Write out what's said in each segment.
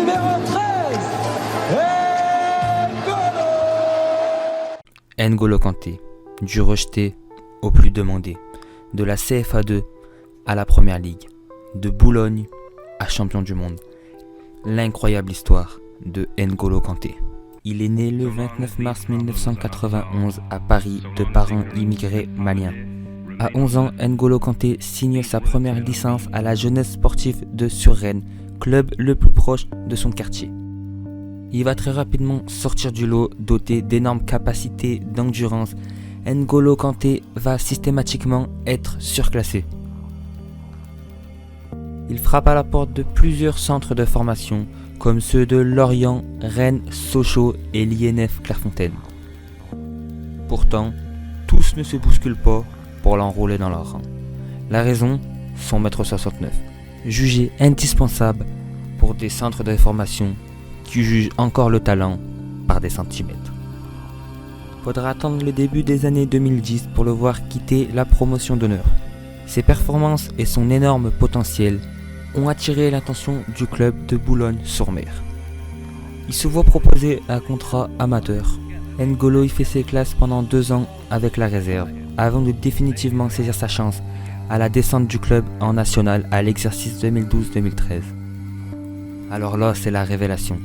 numéro 13, N'Golo Kanté, du rejeté au plus demandé, de la CFA2 à la Première Ligue, de Boulogne à champion du monde. L'incroyable histoire de N'Golo Kanté. Il est né le 29 mars 1991 à Paris de parents immigrés maliens. À 11 ans, N'Golo Kanté signe sa première licence à la Jeunesse sportive de Suresnes, club le plus proche de son quartier. Il va très rapidement sortir du lot, doté d'énormes capacités d'endurance. N'Golo Kanté va systématiquement être surclassé. Il frappe à la porte de plusieurs centres de formation, comme ceux de Lorient, Rennes, Sochaux et l'INF Clairefontaine. Pourtant, tous ne se bousculent pas pour l'enrôler dans leur rang. La raison, son 1m69, jugé indispensable pour des centres de formation qui jugent encore le talent par des centimètres. Faudra attendre le début des années 2010 pour le voir quitter la promotion d'honneur. Ses performances et son énorme potentiel ont attiré l'attention du club de Boulogne-sur-Mer. Il se voit proposer un contrat amateur. N'Golo y fait ses classes pendant 2 ans avec la réserve, avant de définitivement saisir sa chance à la descente du club en national à l'exercice 2012-2013. Alors là, c'est la révélation.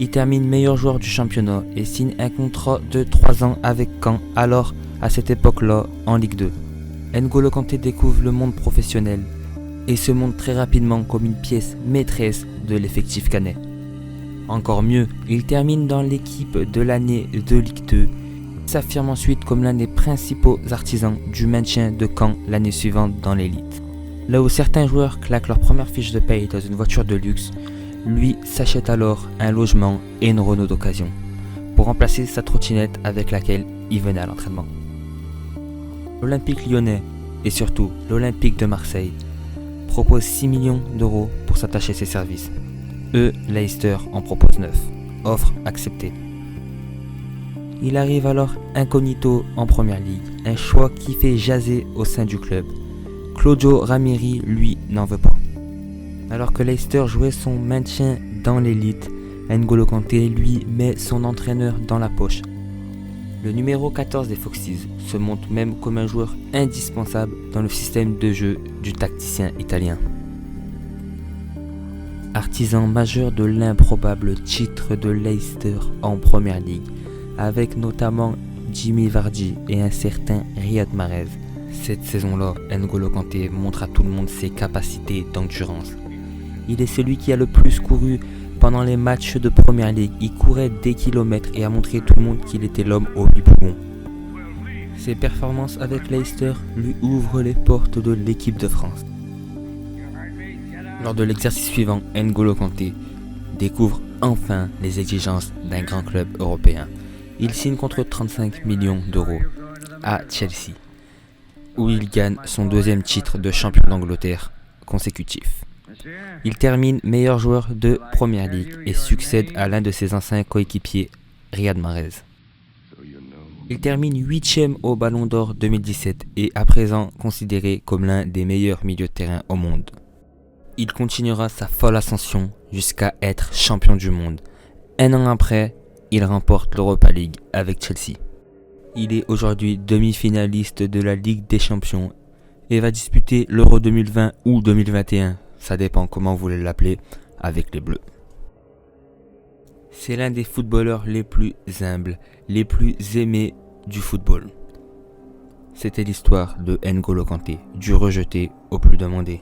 Il termine meilleur joueur du championnat et signe un contrat de 3 ans avec Caen, alors à cette époque-là en Ligue 2. N'Golo Kanté découvre le monde professionnel et se montre très rapidement comme une pièce maîtresse de l'effectif caennais. Encore mieux, il termine dans l'équipe de l'année de Ligue 2, s'affirme ensuite comme l'un des principaux artisans du maintien de Caen l'année suivante dans l'élite. Là où certains joueurs claquent leur première fiche de paye dans une voiture de luxe, lui s'achète alors un logement et une Renault d'occasion, pour remplacer sa trottinette avec laquelle il venait à l'entraînement. L'Olympique lyonnais, et surtout l'Olympique de Marseille, propose 6 millions d'euros pour s'attacher ses services. Leicester en propose 9. Offre acceptée. Il arrive alors incognito en Première Ligue, un choix qui fait jaser au sein du club. Claudio Ranieri, lui, n'en veut pas. Alors que Leicester jouait son maintien dans l'élite, N'Golo Kanté, lui, met son entraîneur dans la poche. Le numéro 14 des Foxes se montre même comme un joueur indispensable dans le système de jeu du tacticien italien. Artisan majeur de l'improbable titre de Leicester en Première Ligue, avec notamment Jimmy Vardy et un certain Riyad Mahrez. Cette saison-là, N'Golo Kanté montre à tout le monde ses capacités d'endurance. Il est celui qui a le plus couru pendant les matchs de Première Ligue. Il courait des kilomètres et a montré à tout le monde qu'il était l'homme au bibougon. Ses performances avec Leicester lui ouvrent les portes de l'équipe de France. Lors de l'exercice suivant, N'Golo Kanté découvre enfin les exigences d'un grand club européen. Il signe contre 35 millions d'euros à Chelsea, où il gagne son 2e titre de champion d'Angleterre consécutif. Il termine meilleur joueur de Première Ligue et succède à l'un de ses anciens coéquipiers, Riyad Mahrez. Il termine 8e au Ballon d'Or 2017 et à présent considéré comme l'un des meilleurs milieux de terrain au monde. Il continuera sa folle ascension jusqu'à être champion du monde. 1 an après, il remporte l'Europa League avec Chelsea. Il est aujourd'hui demi-finaliste de la Ligue des Champions et va disputer l'Euro 2020 ou 2021, ça dépend comment vous voulez l'appeler, avec les Bleus. C'est l'un des footballeurs les plus humbles, les plus aimés du football. C'était l'histoire de N'Golo Kanté, du rejeté au plus demandé.